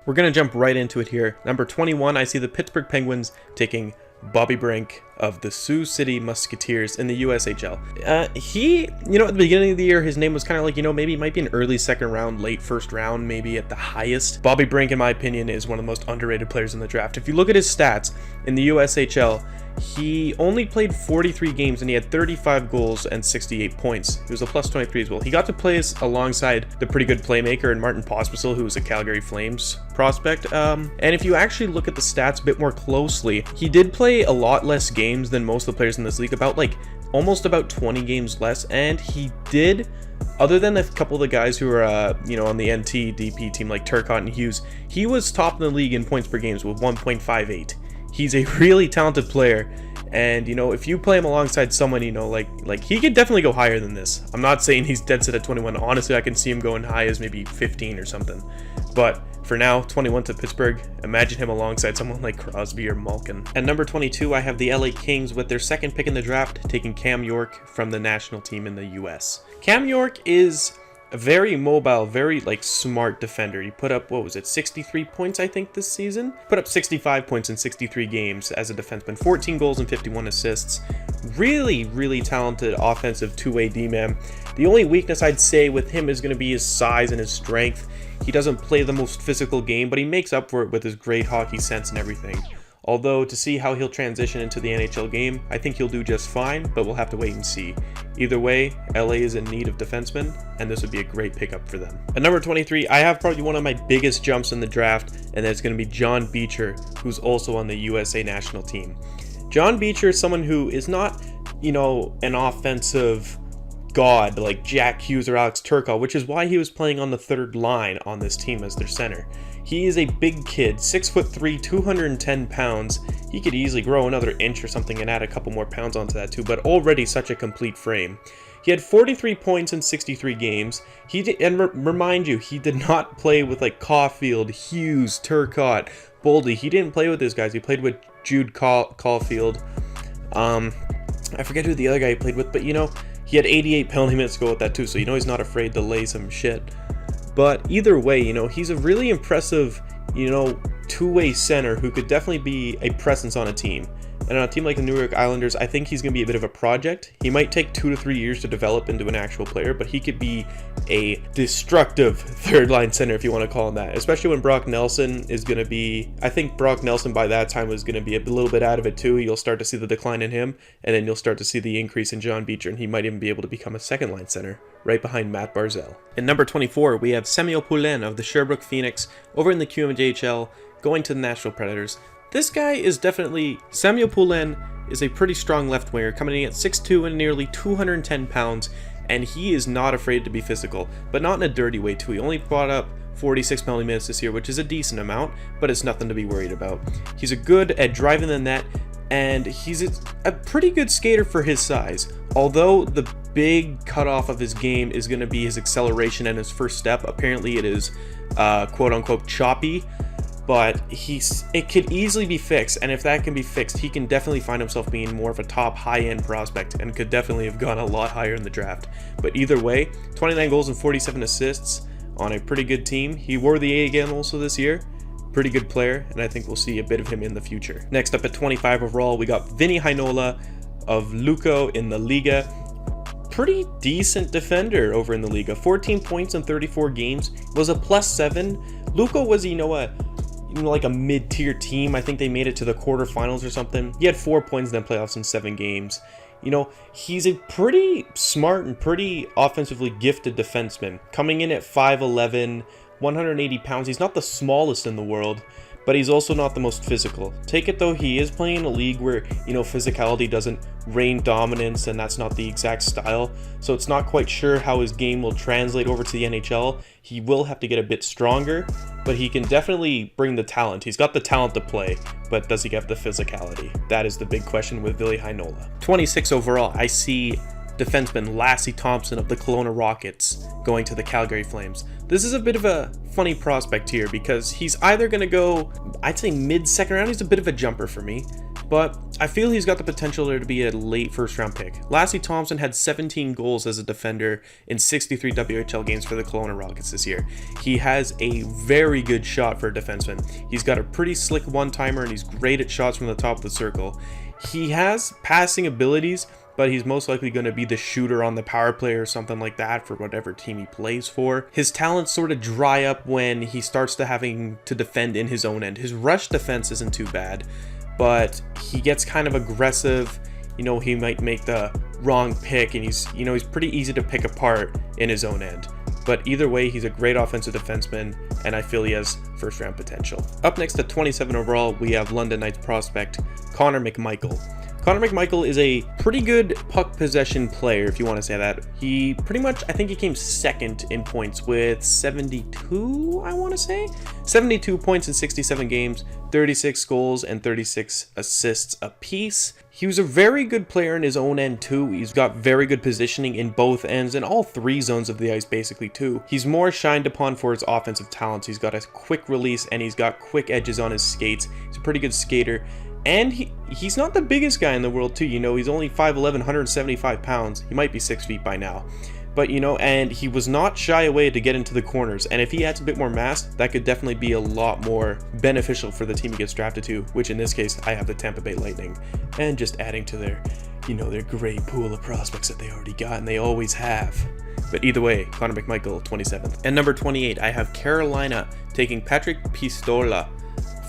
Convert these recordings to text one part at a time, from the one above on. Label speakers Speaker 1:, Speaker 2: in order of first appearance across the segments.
Speaker 1: We're going to jump right into it here. Number 21, I see the Pittsburgh Penguins taking Bobby Brink of the Sioux City Musketeers in the USHL. At the beginning of the year, his name was kind of like, maybe it might be an early second round, late first round, maybe at the highest. Bobby Brink, in my opinion, is one of the most underrated players in the draft. If you look at his stats in the USHL, he only played 43 games and he had 35 goals and 68 points. He was a plus 23 as well. He got to play alongside the pretty good playmaker and Martin Pospisil, who was a Calgary Flames prospect. And if you actually look at the stats a bit more closely, he did play a lot less games than most of the players in this league, almost about 20 games less. And he did, other than a couple of the guys who are, on the NT DP team like Turcotte and Hughes, he was top in the league in points per games with 1.58. He's a really talented player, and if you play him alongside someone, like he could definitely go higher than this. I'm not saying he's dead set at 21. Honestly, I can see him going high as maybe 15 or something. But for now, 21 to Pittsburgh. Imagine him alongside someone like Crosby or Malkin. At number 22, I have the LA Kings with their second pick in the draft, taking Cam York from the national team in the US. Cam York is a very mobile, very smart defender. He put up, 63 points I think this season? Put up 65 points in 63 games as a defenseman, 14 goals and 51 assists. Really, really talented offensive two-way D-man. The only weakness I'd say with him is going to be his size and his strength. He doesn't play the most physical game, but he makes up for it with his great hockey sense and everything. Although, to see how he'll transition into the NHL game, I think he'll do just fine, but we'll have to wait and see. Either way, LA is in need of defensemen, and this would be a great pickup for them. At number 23, I have probably one of my biggest jumps in the draft, and that's going to be John Beecher, who's also on the USA national team. John Beecher is someone who is not, an offensive god like Jack Hughes or Alex Turcotte, which is why he was playing on the third line on this team as their center. He is a big kid, 6'3", 210 pounds. He could easily grow another inch or something and add a couple more pounds onto that too, but already such a complete frame. He had 43 points in 63 games. Remind you, he did not play with Caulfield, Hughes, Turcotte, Boldy. He didn't play with these guys. He played with Jude Caulfield. I forget who the other guy he played with, but he had 88 penalty minutes to go with that too, so he's not afraid to lay some shit. But either way, he's a really impressive, two-way center who could definitely be a presence on a team. And on a team like the New York Islanders, I think he's going to be a bit of a project. He might take 2 to 3 years to develop into an actual player, but he could be a destructive third-line center, if you want to call him that. Especially when Brock Nelson is going to be... I think Brock Nelson by that time was going to be a little bit out of it too. You'll start to see the decline in him, and then you'll start to see the increase in John Beecher, and he might even be able to become a second-line center, right behind Matt Barzal. In number 24, we have Samuel Poulin of the Sherbrooke Phoenix over in the QMJHL, going to the Nashville Predators. This guy is definitely... Samuel Poulin is a pretty strong left winger, coming in at 6'2" and nearly 210 pounds, and he is not afraid to be physical, but not in a dirty way too. He only brought up 46 penalty minutes this year, which is a decent amount, but it's nothing to be worried about. He's good at driving the net, and he's a pretty good skater for his size. Although the big cutoff of his game is going to be his acceleration and his first step. Apparently it is quote-unquote choppy, but it could easily be fixed, and if that can be fixed, he can definitely find himself being more of a top high-end prospect and could definitely have gone a lot higher in the draft. But either way, 29 goals and 47 assists on a pretty good team. He wore the A again also this year. Pretty good player, and I think we'll see a bit of him in the future. Next up at 25 overall, we got Vinny Heinola of Luco in the Liga. Pretty decent defender over in the Liga. 14 points in 34 games. Was a +7. Luco was, like a mid-tier team. I think they made it to the quarterfinals or something. He had 4 points in the playoffs in 7 games. He's a pretty smart and pretty offensively gifted defenseman. Coming in at 5'11", 180 pounds. He's not the smallest in the world, but he's also not the most physical. Take it though, he is playing in a league where, physicality doesn't reign dominance, and that's not the exact style. So it's not quite sure how his game will translate over to the NHL. He will have to get a bit stronger, but he can definitely bring the talent. He's got the talent to play, but does he have the physicality? That is the big question with Ville Heinola. 26 overall, I see defenseman Lassie Thompson of the Kelowna Rockets going to the Calgary Flames. This is a bit of a funny prospect here because he's either going to go, I'd say mid-second round. He's a bit of a jumper for me. but I feel he's got the potential there to be a late first-round pick. Lassie Thompson had 17 goals as a defender in 63 WHL games for the Kelowna Rockets this year. He has a very good shot for a defenseman. He's got a pretty slick one-timer, and he's great at shots from the top of the circle. He has passing abilities, but he's most likely going to be the shooter on the power play or something like that for whatever team he plays for. His talents sort of dry up when he starts to having to defend in his own end. His rush defense isn't too bad, but he gets kind of aggressive. You know, he might make the wrong pick, and he's pretty easy to pick apart in his own end. But either way, he's a great offensive defenseman, and I feel he has first-round potential. Up next at 27 overall, we have London Knights prospect Connor McMichael. Connor McMichael is a pretty good puck possession player, if you want to say that. He pretty much, I think he came second in points with 72, I want to say? 72 points in 67 games, 36 goals, and 36 assists apiece. He was a very good player in his own end too. He's got very good positioning in both ends and all three zones of the ice basically too. He's more shined upon for his offensive talents. He's got a quick release and he's got quick edges on his skates. He's a pretty good skater. And he's not the biggest guy in the world too, you know, he's only 5'11", 175 pounds. He might be 6 feet by now. But, you know, and he was not shy away to get into the corners. And if he adds a bit more mass, that could definitely be a lot more beneficial for the team he gets drafted to, which in this case, I have the Tampa Bay Lightning. And just adding to their, you know, their great pool of prospects that they already got, and they always have. But either way, Connor McMichael, 27th. And number 28, I have Carolina taking Patrick Pistola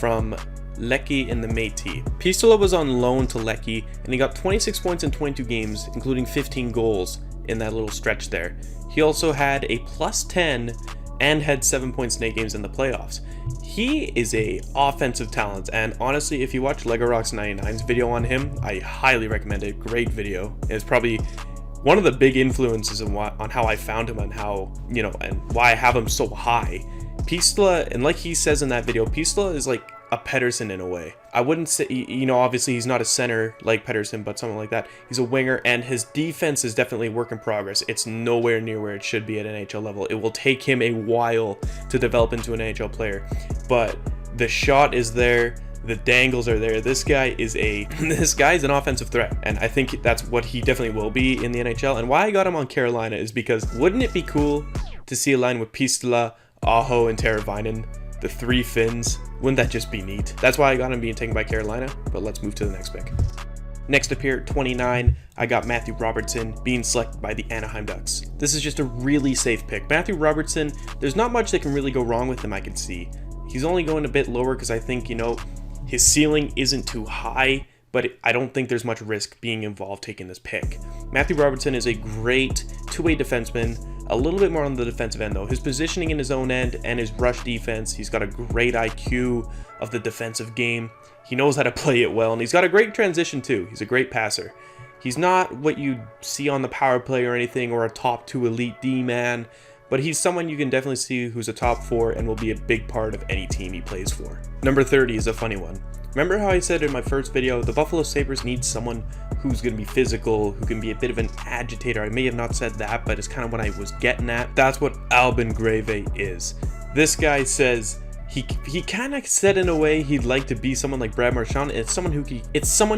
Speaker 1: from Lecce in the Métis. Pistola was on loan to Lecce, and he got 26 points in 22 games, including 15 goals in that little stretch there. He also had a +10 and had 7 points in 8 games in the playoffs. He is a offensive talent, and honestly, if you watch Lego Rocks 99's video on him, I highly recommend it. Great video. It's probably one of the big influences on how I found him and how, you know, and why I have him so high. Pistola, and like he says in that video, Pistola is like a Pedersen in a way. I wouldn't say, you know, obviously he's not a center like Pedersen, but something like that. He's a winger, and his defense is definitely a work in progress. It's nowhere near where it should be at NHL level. It will take him a while to develop into an NHL player, but the shot is there. The dangles are there. This guy is an offensive threat, and I think that's what he definitely will be in the NHL. And why I got him on Carolina is because wouldn't it be cool to see a line with Pistola, Aho, and Teravainen? The three Finns, wouldn't that just be neat? That's why I got him being taken by Carolina, but let's move to the next pick. Next up here at 29, I got Matthew Robertson being selected by the Anaheim Ducks. This is just a really safe pick. Matthew Robertson, there's not much that can really go wrong with him, I can see. He's only going a bit lower because I think, you know, his ceiling isn't too high, but I don't think there's much risk being involved taking this pick. Matthew Robertson is a great two-way defenseman, a little bit more on the defensive end though. His positioning in his own end and his rush defense, he's got a great IQ of the defensive game. He knows how to play it well, and he's got a great transition too. He's a great passer. He's not what you see on the power play or anything, or a top 2 elite D-man, but he's someone you can definitely see who's a top 4 and will be a big part of any team he plays for. Number 30 is a funny one. Remember how I said in my first video, the Buffalo Sabres need someone who's going to be physical, who can be a bit of an agitator. I may have not said that, but it's kind of what I was getting at. That's what Albin Greve is. This guy says he kind of said in a way he'd like to be someone like Brad Marchand. It's someone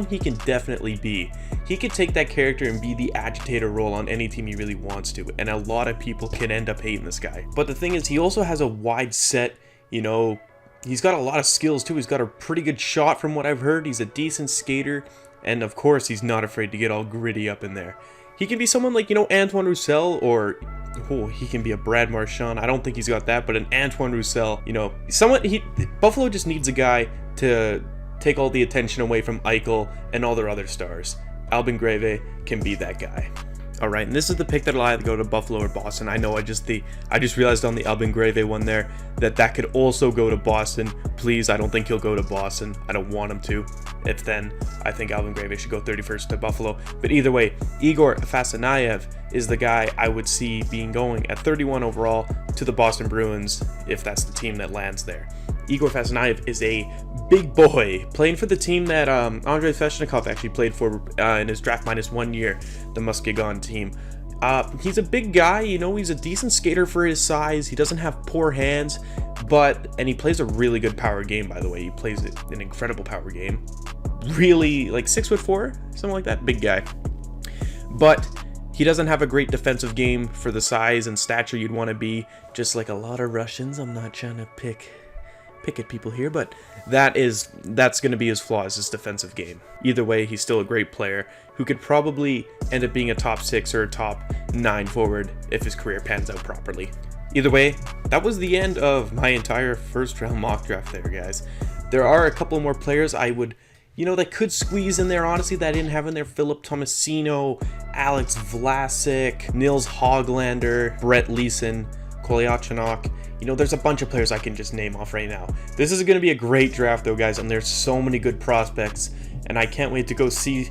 Speaker 1: he can definitely be. He could take that character and be the agitator role on any team he really wants to, and a lot of people can end up hating this guy. But the thing is, he also has a wide set, you know, he's got a lot of skills too. He's got a pretty good shot from what I've heard. He's a decent skater. And of course, he's not afraid to get all gritty up in there. He can be someone like, you know, Antoine Roussel, or he can be a Brad Marchand. I don't think he's got that, but an Antoine Roussel, you know, Buffalo just needs a guy to take all the attention away from Eichel and all their other stars. Albin Greve can be that guy. All right, and this is the pick that'll either go to Buffalo or Boston. I know I just realized on the Albin Greve one there that could also go to Boston. Please, I don't think he'll go to Boston. I don't want him to. If then, I think Albin Greve should go 31st to Buffalo. But either way, Igor Fasanayev is the guy I would see being going at 31 overall to the Boston Bruins if that's the team that lands there. Igor Fasanayev is a big boy, playing for the team that Andrei Svechnikov actually played for in his draft minus 1 year, the Muskegon team. He's a big guy, you know, he's a decent skater for his size. He doesn't have poor hands, and he plays a really good power game, by the way. He plays an incredible power game. really like 6'4", something like that, big guy. But he doesn't have a great defensive game for the size and stature you'd want to be, just like a lot of Russians. I'm not trying to pick at people here, but that's going to be his flaws, his defensive game. Either way, he's still a great player who could probably end up being a top 6 or a top 9 forward if his career pans out properly. Either way, that was the end of my entire first round mock draft there, guys. There are a couple more players I would, that could squeeze in there, honestly, that I didn't have in there. Philip Tomasino, Alex Vlasic, Nils Hoglander, Brett Leeson, Kolyachonok. There's a bunch of players I can just name off right now. This is going to be a great draft, though, guys, and there's so many good prospects, and I can't wait to go see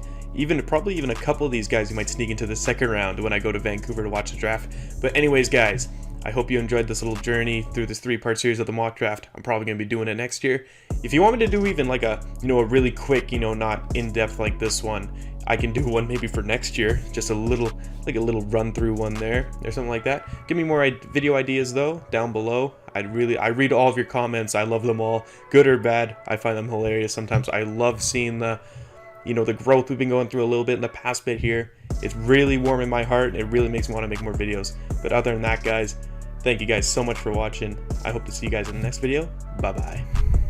Speaker 1: probably even a couple of these guys who might sneak into the second round when I go to Vancouver to watch the draft. But anyways, guys, I hope you enjoyed this little journey through this 3-part series of the mock draft. I'm probably going to be doing it next year. If you want me to do even like a really quick, not in-depth like this one, I can do one maybe for next year, just a little run through one there or something like that. Give me more video ideas though down below. I read all of your comments. I love them all, good or bad. I find them hilarious sometimes. I love seeing the the growth we've been going through a little bit in the past bit here. It's really warming my heart. It really makes me want to make more videos. But other than that, guys, thank you guys so much for watching. I hope to see you guys in the next video. Bye bye.